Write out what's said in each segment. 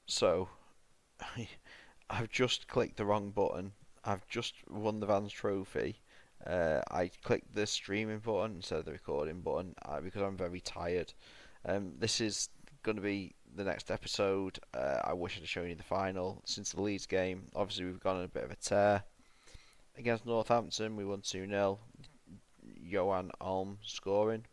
So, I've just clicked the wrong button. I've just won the Vans Trophy. I clicked the streaming button instead of the recording button because I'm very tired. This is going to be the next episode. I wish I'd shown you the final. Since the Leeds game, obviously we've gone on a bit of a tear. Against Northampton, we won 2-0. Johan Alm scoring.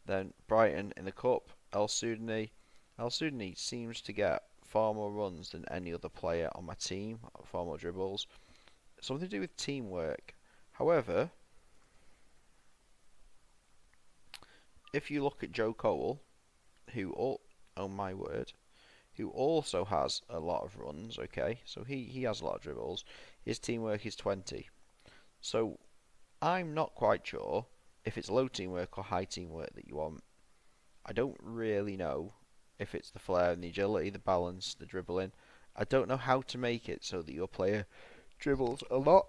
Then Brighton in the Cup, El Sudani. El Sudani seems to get far more runs than any other player on my team, far more dribbles. Something to do with teamwork. However, if you look at Joe Cole, oh my word, who also has a lot of runs, okay, so he has a lot of dribbles, his teamwork is 20. So I'm not quite sure if it's low teamwork or high teamwork that you want. I don't really know if it's the flair and the agility, the balance, the dribbling. I don't know how to make it so that your player dribbles a lot.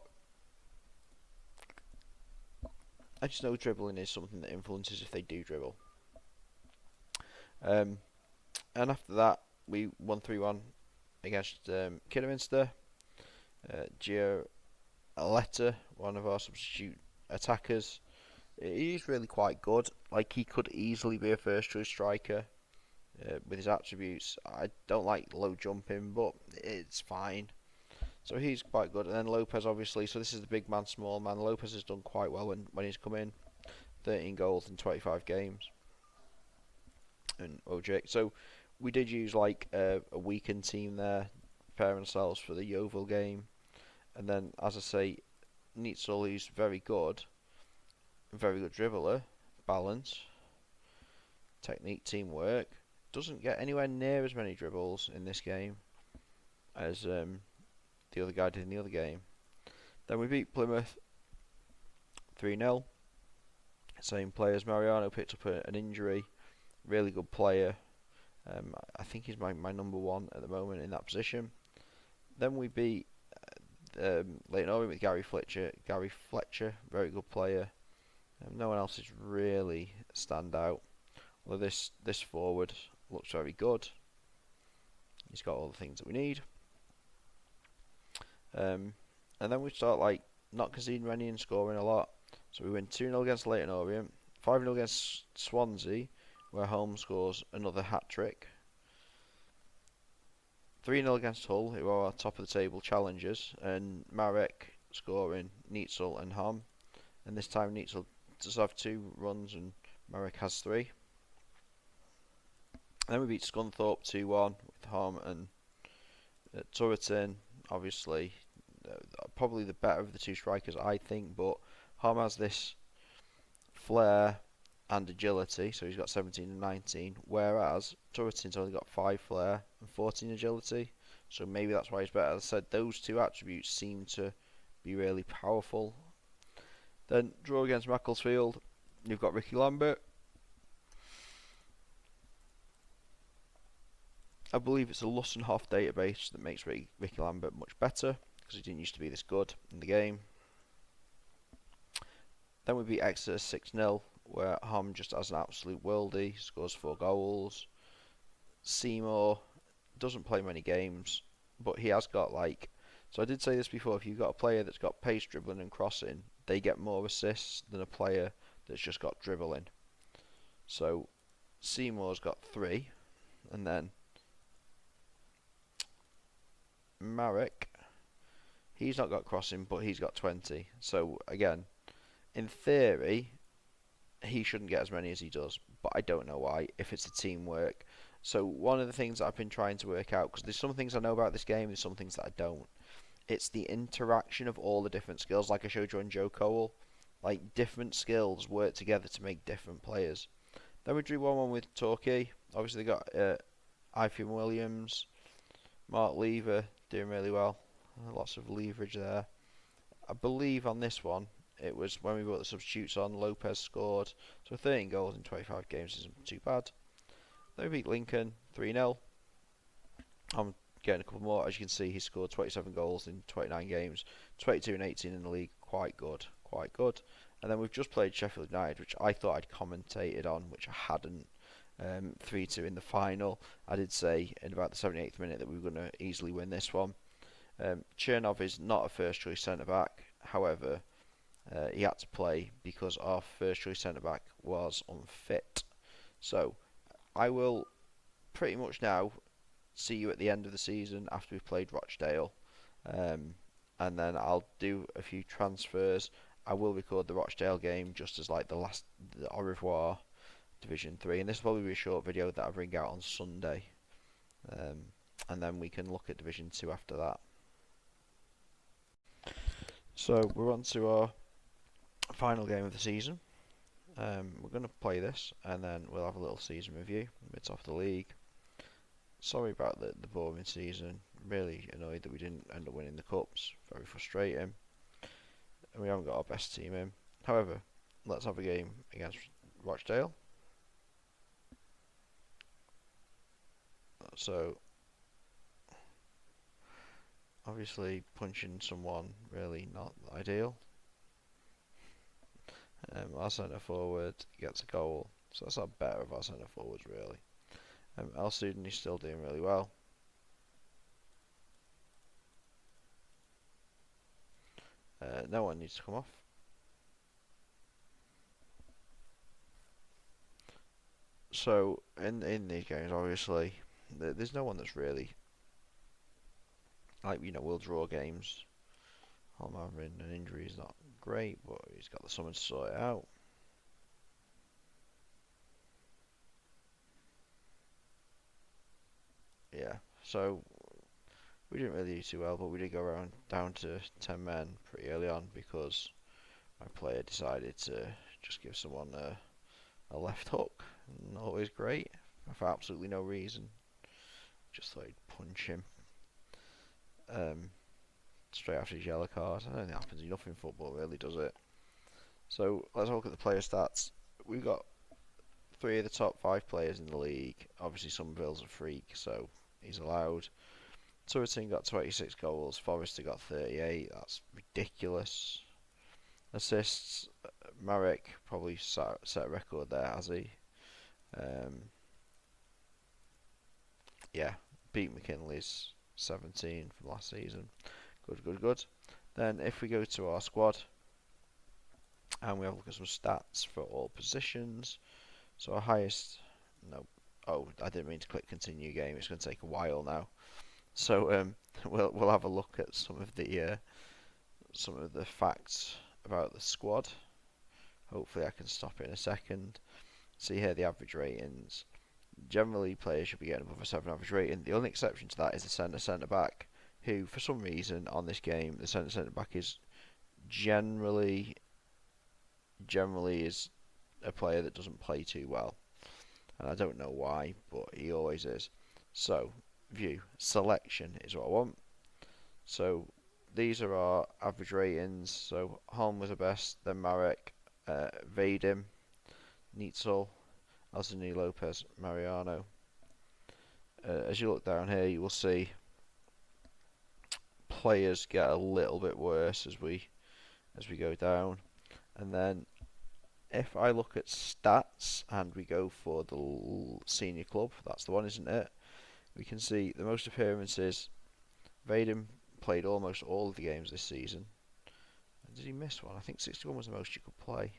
I just know dribbling is something that influences if they do dribble. Um, and after that, we won 3-1 against Kidderminster. Gio Aletta, one of our substitute attackers, he's really quite good. Like, he could easily be a first choice striker with his attributes. I don't like low jumping, but it's fine. So he's quite good. And then Lopez, obviously. So this is the big man, small man. Lopez has done quite well when he's come in. 13 goals in 25 games. And OJ. So we did use like a weakened team there, preparing ourselves for the Yeovil game. And then, as I say, Neitzel, who's very good dribbler, balance, technique, teamwork. Doesn't get anywhere near as many dribbles in this game as the other guy did in the other game. Then we beat Plymouth 3-0. Same players. Mariano picked up an injury. Really good player. I think he's my number one at the moment in that position. Then we beat Leighton Orient with Gary Fletcher. Gary Fletcher, very good player. No one else is really stand out. Although this forward looks very good. He's got all the things that we need. And then we start like not conceding many and scoring a lot. So we win 2-0 against Leighton Orient, 5-0 against Swansea, where Holmes scores another hat trick. 3-0 against Hull, who are our top of the table challengers, and Marek scoring Neitzel and Ham. And this time Neitzel does have 2 runs and Marek has 3. And then we beat Scunthorpe 2-1 with Ham and Turretin, obviously. Probably the better of the 2 strikers, I think, but Ham has this flair and agility, so he's got 17 and 19, whereas Turretin's only got 5 flair and 14 agility, so maybe that's why he's better. As I said, those 2 attributes seem to be really powerful. Then draw against Macclesfield, you've got Ricky Lambert. I believe it's a Lussenhoff database that makes Ricky Lambert much better, because he didn't used to be this good in the game. Then we beat Exeter 6-0, where Ham just has an absolute worldie, scores 4 goals. Seymour doesn't play many games, but he has got like... So I did say this before, if you've got a player that's got pace, dribbling and crossing, they get more assists than a player that's just got dribbling. So Seymour's got 3, and then Marek, he's not got crossing, but he's got 20. So again, in theory, he shouldn't get as many as he does, but I don't know why, if it's the teamwork. So one of the things that I've been trying to work out, because there's some things I know about this game, there's some things that I don't. It's the interaction of all the different skills, like I showed you on Joe Cole. Like, different skills work together to make different players. Then we drew 1-1 with Torquay. Obviously they got Ifeanyi Williams, Mark Lever doing really well. Lots of leverage there. I believe on this one, it was when we brought the substitutes on, Lopez scored. So 13 goals in 25 games isn't too bad. Then we beat Lincoln 3-0. I'm getting a couple more. As you can see, he scored 27 goals in 29 games, 22 and 18 in the league. Quite good, quite good. And then we've just played Sheffield United, which I thought I'd commentated on, which I hadn't. 3-2 in the final. I did say in about the 78th minute that we were going to easily win this one. Chernov is not a first choice centre back, however, he had to play because our first choice centre back was unfit. So I will pretty much now see you at the end of the season after we've played Rochdale, and then I'll do a few transfers. I will record the Rochdale game just as like the au revoir Division 3, and this will probably be a short video that I bring out on Sunday, and then we can look at Division 2 after that. So we're on to our final game of the season. We're going to play this, and then we'll have a little season review. It's off the league. Sorry about the boring season. Really annoyed that we didn't end up winning the cups. Very frustrating. And we haven't got our best team in. However, let's have a game against Rochdale. So, obviously punching someone really not ideal. Our centre forward gets a goal, so that's not better of our centre forwards really. El Sudan is still doing really well. No one needs to come off. So in these games, obviously, there's no one that's really like, we'll draw games. Holm having an injury is not great, but he's got the summon to sort it out. Yeah, so we didn't really do too well, but we did go down to 10 men pretty early on because my player decided to just give someone a left hook. Not always great, for absolutely no reason. Just thought he'd punch him straight after his yellow card. I don't think that happens enough in football, really, does it? So let's look at the player stats. We've got 3 of the top 5 players in the league. Obviously, Somerville's a freak, so he's allowed. Turreting got 26 goals. Forrester got 38. That's ridiculous. Assists, Marek probably set a record there, has he? Yeah, beat McKinley's 17 from last season. Good. Then if we go to our squad and we have a look at some stats for all positions. So our highest, no, oh, I didn't mean to click continue game. It's going to take a while now. So we'll have a look at some of the facts about the squad. Hopefully I can stop it in a second. See here the average ratings. Generally players should be getting above a 7 average rating. The only exception to that is the centre back, who for some reason on this game the centre back is generally is a player that doesn't play too well, and I don't know why, but he always is. So view selection is what I want. So these are our average ratings. So Holm was the best, then Marek, Vadim, Neitzel, Alzini, Lopez, Mariano. As you look down here, you will see players get a little bit worse as we go down, and then if I look at stats and we go for the senior club, that's the one, isn't it? We can see the most appearances. Vadim played almost all of the games this season. Did he miss one? I think 61 was the most you could play.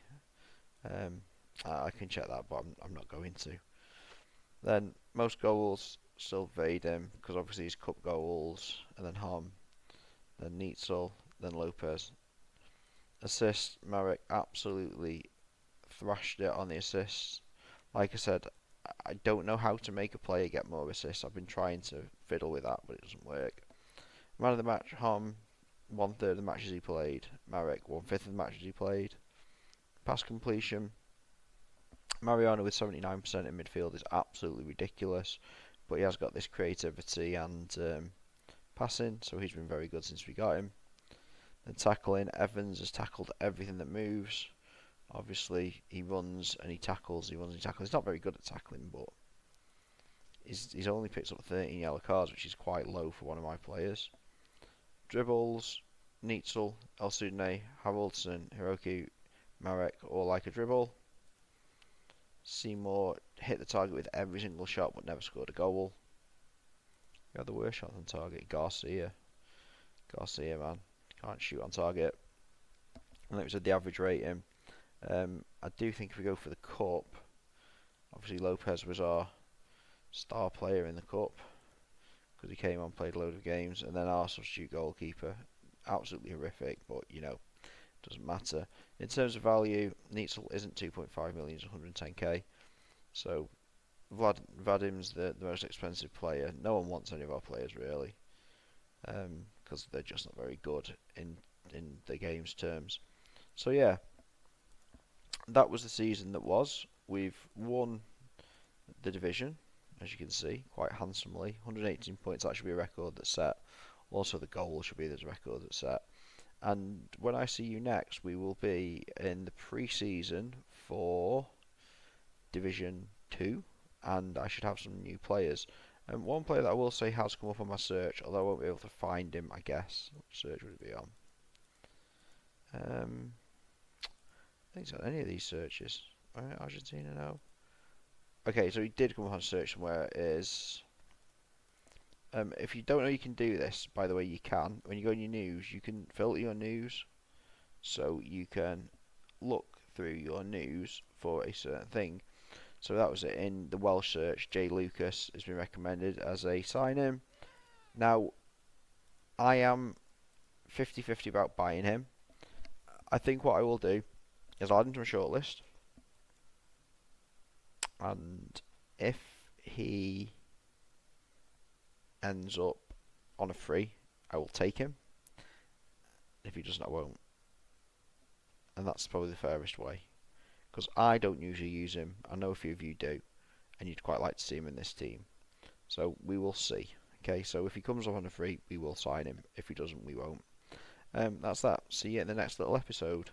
I can check that, but I'm not going to. Then most goals, still Vadim, because obviously he's cup goals, and then Holm, then Neitzel, then Lopez. Assists, Marek absolutely thrashed it on the assists. Like I said, I don't know how to make a player get more assists. I've been trying to fiddle with that, but it doesn't work. Man of the match, Holm, 1/3 of the matches he played. Marek, 1/5 of the matches he played. Pass completion, Mariano with 79% in midfield is absolutely ridiculous, but he has got this creativity and passing, so he's been very good since we got him. Then tackling, Evans has tackled everything that moves. Obviously, he runs and he tackles. He's not very good at tackling, but he's only picked up 13 yellow cards, which is quite low for one of my players. Dribbles, Neitzel, El Sudane, Haraldson, Hiroki, Marek all like a dribble. Seymour hit the target with every single shot but never scored a goal. Who had the worst shot on target? Garcia. Garcia, man. Can't shoot on target. And it was at the average rating. I do think if we go for the cup, obviously Lopez was our star player in the cup because he came on, played a load of games, and then our substitute goalkeeper, absolutely horrific, but you know, doesn't matter. In terms of value, Neitzel isn't 2.5 million, it's 110k. So Vadim's the most expensive player. No one wants any of our players really, because they're just not very good in the game's terms. So yeah, that was the season that was. We've won the division, as you can see, quite handsomely. 118 points, that should be a record that's set. Also, the goal should be the record that's set. And when I see you next, we will be in the pre-season for Division 2, and I should have some new players. And one player that I will say has come up on my search, although I won't be able to find him, I guess. What search would it be on? I think it's on any of these searches. Right, Argentina, no. Okay, so he did come up on search somewhere. Is if you don't know you can do this, by the way, you can. When you go in your news, you can filter your news, so you can look through your news for a certain thing. So that was it in the Welsh search. Jay Lucas has been recommended as a sign-in. Now, I am 50-50 about buying him. I think what I will do is I'll add him to my shortlist, and if he ends up on a free, I will take him. If he doesn't, I won't. And that's probably the fairest way, because I don't usually use him. I know a few of you do, and you'd quite like to see him in this team. So we will see. Okay, so if he comes up on a free, we will sign him. If he doesn't, we won't. That's that. See you in the next little episode.